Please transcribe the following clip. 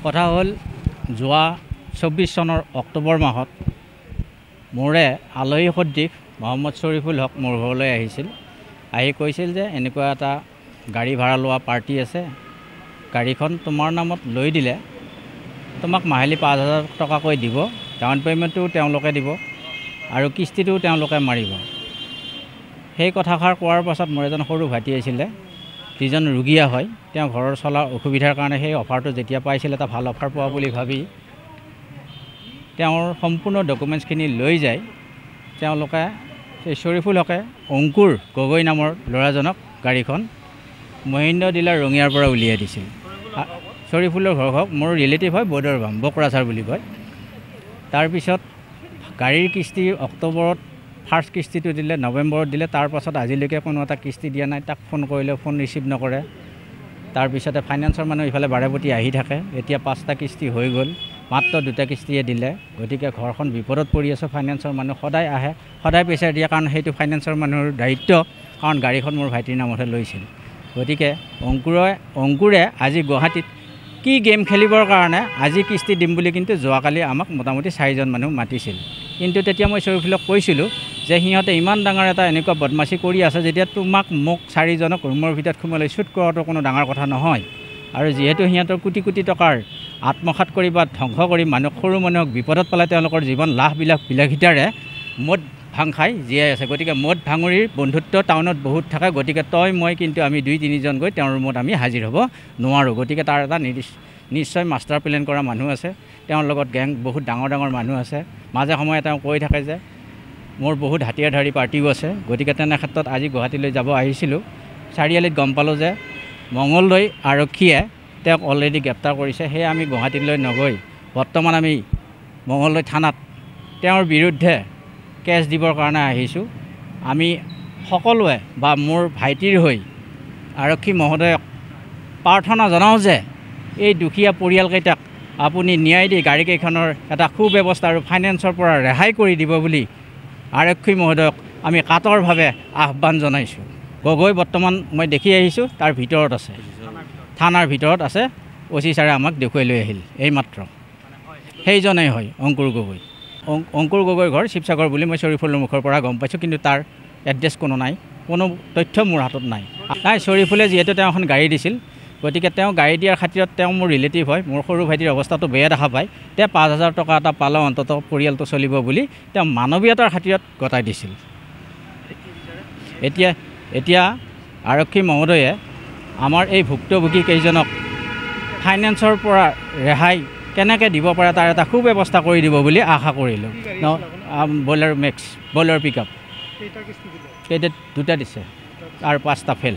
কথা হ'ল যোৱা 24 চনৰ অক্টোবৰ মাহত মোৰে আলহী সদৃশ মহম্মদ শৰীফুল হক মোৰ ঘৰলৈ আহিছিল। আহি কৈছিল যে এনেকুৱা এটা গাড়ী ভাড়া লোৱা পাৰ্টি আছে, গাড়ীখন তোমাৰ নামত লৈ দিলে তোমাক মাহিলী 5,000 টকাকৈ দিব, ডাউন পে'মেণ্টটো তেওঁলোকে দিব আৰু কিস্তিটোও তেওঁলোকে মাৰিব। সেই কথাষাৰ কোৱাৰ পাছত মোৰ এজন সৰু ভাইটি আছিলে, যিজন ৰোগীয়া হয়, তেওঁ ঘৰৰ চলাৰ অসুবিধাৰ কাৰণে সেই অফাৰটো যেতিয়া পাইছিল এটা ভাল অফাৰ পোৱা বুলি ভাবি তেওঁৰ সম্পূৰ্ণ ডকুমেণ্টছখিনি লৈ যায় তেওঁলোকে সেই শৰীফুল হকে অংকুৰ গগৈ নামৰ ল'ৰাজনক গাড়ীখন মহিন্দ্ৰ ডিলাৰ ৰঙিয়াৰ পৰা উলিয়াই দিছিল। শৰীফুলৰ ঘৰ হওক মোৰ ৰিলেটিভ হয়, বদৰবাম বকৰাচাৰ বুলি কয়। তাৰপিছত গাড়ীৰ কিস্তি অক্টোবৰত ফাৰ্ষ্ট কিস্তিটো দিলে, নৱেম্বৰত দিলে, তাৰ পাছত আজিলৈকে কোনো এটা কিস্তি দিয়া নাই। তাক ফোন কৰিলেও ফোন ৰিচিভ নকৰে। তাৰপিছতে ফাইনেন্সৰ মানুহ ইফালে বাৰেপতি আহি থাকে। এতিয়া 5টা কিস্তি হৈ গ'ল, মাত্ৰ 2টা কিস্তিয়ে দিলে। গতিকে ঘৰখন বিপদত পৰি আছে। ফাইনেন্সৰ মানুহ সদায় আহে, সদায় প্ৰেছাৰ দিয়ে, কাৰণ সেইটো ফাইনেন্সৰ মানুহৰ দায়িত্ব, কাৰণ গাড়ীখন মোৰ ভাইটিৰ নামতহে লৈছিল। গতিকে অংকুৰে আজি গুৱাহাটীত কি গেম খেলিবৰ কাৰণে আজি কিস্তি দিম বুলি কিন্তু যোৱাকালি আমাক মোটামুটি 4জন মানুহ মাতিছিল। কিন্তু তেতিয়া মই শৰীফুলক কৈছিলোঁ যে সিহঁতে ইমান ডাঙৰ এটা এনেকুৱা বদমাচি কৰি আছে, যেতিয়া মোক 4জনক ৰুমৰ ভিতৰত সোমাই শ্বুট কৰাটো কোনো ডাঙৰ কথা নহয়। আৰু যিহেতু সিহঁতৰ কোটি কোটি টকাৰ আত্মসাৎ কৰি বা ধ্বংস কৰি সৰু মানুহক বিপদত পেলাই তেওঁলোকৰ জীৱন বিলাসিতাৰে মদ ভাং খাই জীয়াই আছে। গতিকে মদ ভাঙুৰিৰ বন্ধুত্ব টাউনত বহুত থাকে। গতিকে মই কিন্তু আমি 2-3জন গৈ তেওঁৰ ৰুমত আমি হাজিৰ হ'ব নোৱাৰোঁ। গতিকে তাৰ এটা নিশ্চয় মাষ্টাৰ প্লেন কৰা মানুহ আছে, তেওঁৰ লগত গেং বহুত ডাঙৰ ডাঙৰ মানুহ আছে। মাজে সময়ে তেওঁ কৈ থাকে যে মোৰ বহুত হাতীয়াৰধাৰী পাৰ্টিও আছে। গতিকে তেনে ক্ষেত্ৰত আজি গুৱাহাটীলৈ যাব আহিছিলোঁ। চাৰিআলিত গম পালোঁ যে মঙলদৈ আৰক্ষীয়ে তেওঁক অলৰেডি গ্ৰেপ্তাৰ কৰিছে। সেয়ে আমি গুৱাহাটীলৈ নগৈ বৰ্তমান আমি মঙলদৈ থানাত তেওঁৰ বিৰুদ্ধে কেছ দিবৰ কাৰণে আহিছোঁ। আমি সকলোৱে বা মোৰ ভাইটিৰ হৈ আৰক্ষী মহোদয়ক প্ৰাৰ্থনা জনাওঁ যে এই দুখীয়া পৰিয়ালকেইটাক আপুনি ন্যায় দি গাড়ীকেইখনৰ এটা সুব্যৱস্থা আৰু ফাইনেন্সৰ পৰা ৰেহাই কৰি দিব বুলি আৰক্ষী মহোদয়ক আমি কাতৰভাৱে আহ্বান জনাইছোঁ। গগৈ বৰ্তমান মই দেখি আহিছোঁ, তাৰ ভিতৰত আছে, থানাৰ ভিতৰত আছে। OC ছাৰে আমাক দেখুৱাই লৈ আহিল এইমাত্ৰ। সেইজনেই হয় অংকুৰ গগৈ। অংকুৰ গগৈৰ ঘৰ শিৱসাগৰ বুলি মই শৰীফুলৰ মুখৰ পৰা গম পাইছোঁ, কিন্তু তাৰ এড্ৰেছ কোনো নাই, কোনো তথ্য মোৰ হাতত নাই। শৰীফুলে যিহেতু তেওঁ এখন গাড়ী দিছিল, গতিকে তেওঁ গাড়ী দিয়াৰ খাতিৰত তেওঁ মোৰ ৰিলেটিভ হয়, মোৰ সৰু ভাইটিৰ অৱস্থাটো বেয়া দেখা পায়। তেওঁ 5,000 টকা এটা পালে অন্ততঃ পৰিয়ালটো চলিব বুলি তেওঁ মানৱীয়তাৰ খাতিৰত গতাই দিছিল। এতিয়া আৰক্ষী মহোদয়ে আমাৰ এই ভুক্তভোগী কেইজনক ফাইনেন্সৰ পৰা ৰেহাই কেনেকৈ দিব পাৰে তাৰ এটা সুব্যৱস্থা কৰি দিব বুলি আশা কৰিলোঁ। বইলাৰ মেক্স, বইলাৰ পিক আপ কেইটা 2টা দিছে আৰু 5টা ফেল।